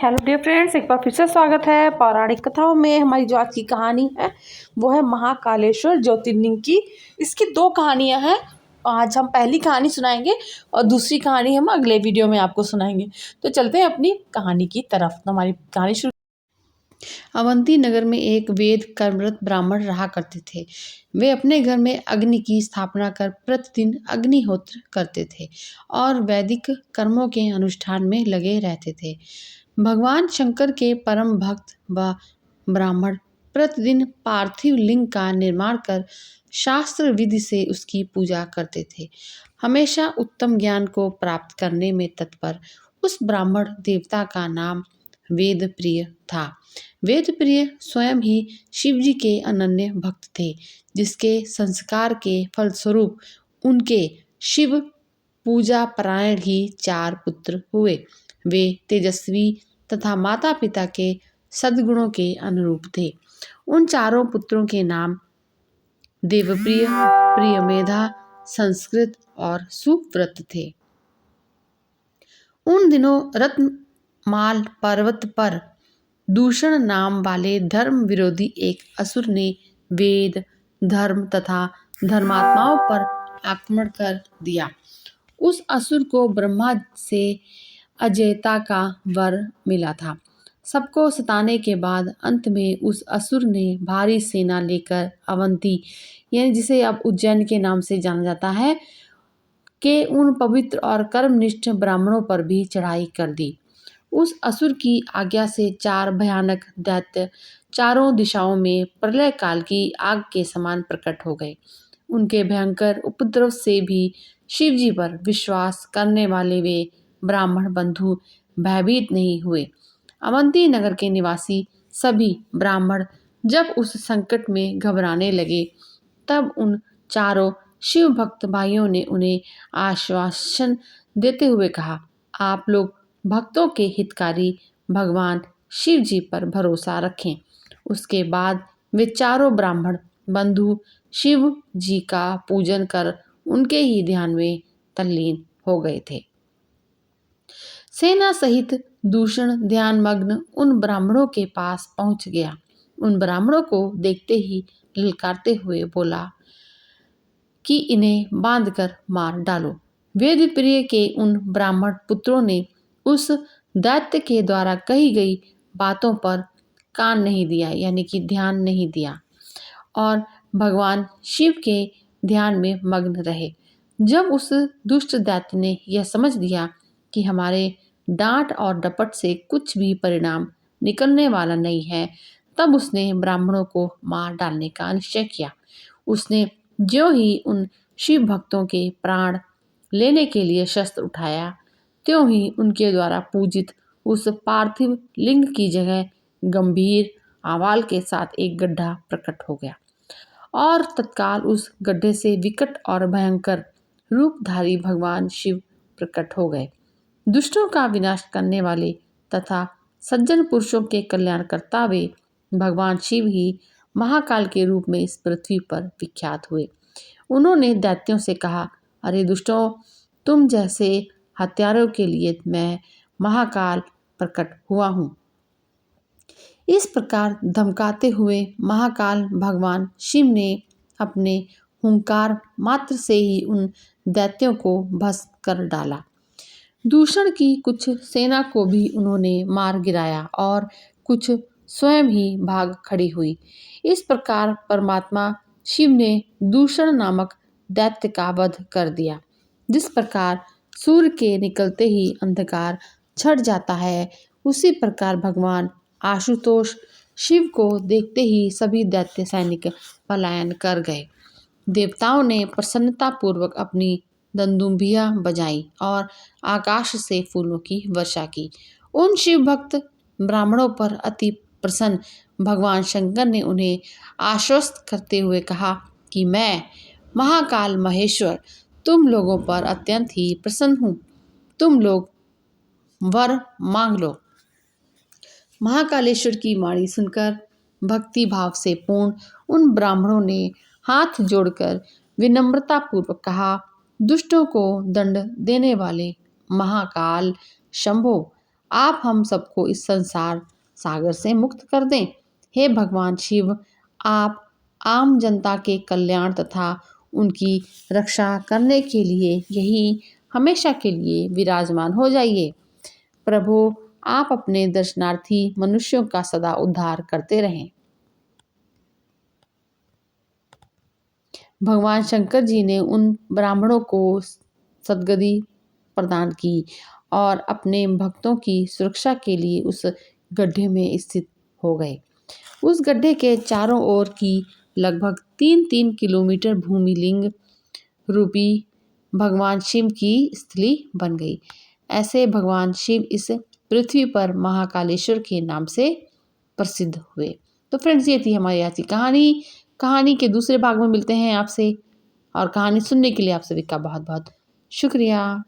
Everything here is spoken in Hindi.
हेलो डियर फ्रेंड्स, एक बार फिर से स्वागत है पौराणिक कथाओं में। हमारी जो आज की कहानी है वो है महाकालेश्वर ज्योतिर्लिंग की। इसकी दो कहानियां हैं। आज हम पहली कहानी सुनाएंगे और दूसरी कहानी हम अगले वीडियो में आपको सुनाएंगे। तो चलते हैं अपनी कहानी की तरफ। तो हमारी कहानी शुरू। अवंती नगर में एक वेद कर्मरत ब्राह्मण रहा करते थे। वे अपने घर में अग्नि की स्थापना कर प्रतिदिन अग्निहोत्र करते थे और वैदिक कर्मों के अनुष्ठान में लगे रहते थे। भगवान शंकर के परम भक्त व ब्राह्मण प्रतिदिन पार्थिव लिंग का निर्माण कर शास्त्र विधि से उसकी पूजा करते थे। हमेशा उत्तम ज्ञान को प्राप्त करने में तत्पर उस ब्राह्मण देवता का नाम वेदप्रिय था। वेदप्रिय स्वयं ही शिवजी के अनन्य भक्त थे, जिसके संस्कार के फलस्वरूप उनके शिव पूजा परायण ही 4 पुत्र हुए। वे तेजस्वी तथा माता पिता के सद्गुणों के अनुरूप थे। उन चारों पुत्रों के नाम देवप्रिय, प्रियमेधा, संस्कृत और सुव्रत थे। उन दिनों रत्नमाल पर्वत पर दूषण नाम वाले धर्म विरोधी एक असुर ने वेद, धर्म तथा धर्मात्माओं पर आक्रमण कर दिया। उस असुर को ब्रह्मा से अजेयता का वर मिला था। सबको सताने के बाद अंत में उस असुर ने भारी सेना लेकर अवंती, यानी जिसे अब उज्जैन के नाम से जाना जाता है, के उन पवित्र और कर्मनिष्ठ ब्राह्मणों पर भी चढ़ाई कर दी। उस असुर की आज्ञा से 4 भयानक दैत्य चारों दिशाओं में प्रलय काल की आग के समान प्रकट हो गए। उनके भयंकर उपद्रव से भी शिवजी पर विश्वास करने वाले वे ब्राह्मण बंधु भयभीत नहीं हुए। अवंती नगर के निवासी सभी ब्राह्मण जब उस संकट में घबराने लगे, तब उन चारों शिव भक्त भाइयों ने उन्हें आश्वासन देते हुए कहा, आप लोग भक्तों के हितकारी भगवान शिव जी पर भरोसा रखें। उसके बाद वे चारों ब्राह्मण बंधु शिव जी का पूजन कर उनके ही ध्यान में तल्लीन हो गए थे। सेना सहित दूषण ध्यानमग्न उन ब्राह्मणों के पास पहुंच गया। उन ब्राह्मणों को देखते ही ललकारते हुए बोला कि इन्हें बांधकर मार डालो। वेदप्रिय के उन ब्राह्मण पुत्रों ने उस दैत्य के द्वारा कही गई बातों पर कान नहीं दिया, यानी कि ध्यान नहीं दिया, और भगवान शिव के ध्यान में मग्न रहे। जब उस दुष्ट दैत्य ने यह समझ लिया कि हमारे डांट और डपट से कुछ भी परिणाम निकलने वाला नहीं है, तब उसने ब्राह्मणों को मार डालने का निश्चय किया। उसने ज्यों ही उन शिव भक्तों के प्राण लेने के लिए शस्त्र उठाया, त्यों ही उनके द्वारा पूजित उस पार्थिव लिंग की जगह गंभीर आवाल के साथ एक गड्ढा प्रकट हो गया और तत्काल उस गड्ढे से विकट और भयंकर रूपधारी भगवान शिव प्रकट हो गए। दुष्टों का विनाश करने वाले तथा सज्जन पुरुषों के कल्याणकर्ता वे भगवान शिव ही महाकाल के रूप में इस पृथ्वी पर विख्यात हुए। उन्होंने दैत्यों से कहा, अरे दुष्टों, तुम जैसे हत्यारों के लिए मैं महाकाल प्रकट हुआ हूँ। इस प्रकार धमकाते हुए महाकाल भगवान शिव ने अपने हुंकार मात्र से ही उन दैत्यों को भस्म कर डाला। दूषण की कुछ सेना को भी उन्होंने मार गिराया और कुछ स्वयं ही भाग खड़ी हुई। इस प्रकार परमात्मा शिव ने दूषण नामक दैत्य का वध कर दिया। जिस प्रकार सूर्य के निकलते ही अंधकार छट जाता है, उसी प्रकार भगवान आशुतोष शिव को देखते ही सभी दैत्य सैनिक पलायन कर गए। देवताओं ने प्रसन्नतापूर्वक अपनी दंदुभियां बजाई और आकाश से फूलों की वर्षा की। उन शिव भक्त ब्राह्मणों पर अति प्रसन्न भगवान शंकर ने उन्हें आश्वस्त करते हुए कहा कि मैं महाकाल महेश्वर तुम लोगों पर अत्यंत ही प्रसन्न हूँ। तुम लोग वर मांग लो। महाकालेश्वर की वाणी सुनकर भक्ति भाव से पूर्ण उन ब्राह्मणों ने हाथ जोड़कर विनम्रता पूर्वक कहा, दुष्टों को दंड देने वाले महाकाल शंभो, आप हम सबको इस संसार सागर से मुक्त कर दें। हे भगवान शिव, आप आम जनता के कल्याण तथा उनकी रक्षा करने के लिए यही हमेशा के लिए विराजमान हो जाइए। प्रभु, आप अपने दर्शनार्थी मनुष्यों का सदा उद्धार करते रहें। भगवान शंकर जी ने उन ब्राह्मणों को सद्गति प्रदान की और अपने भक्तों की सुरक्षा के लिए उस गड्ढे में स्थित हो गए। उस गड्ढे के चारों ओर की लगभग 3-3 किलोमीटर भूमि लिंग रूपी भगवान शिव की स्थली बन गई। ऐसे भगवान शिव इस पृथ्वी पर महाकालेश्वर के नाम से प्रसिद्ध हुए। तो फ्रेंड्स, ये थी हमारी आज की कहानी। कहानी के दूसरे भाग में मिलते हैं आपसे, और कहानी सुनने के लिए आप सभी का बहुत बहुत शुक्रिया।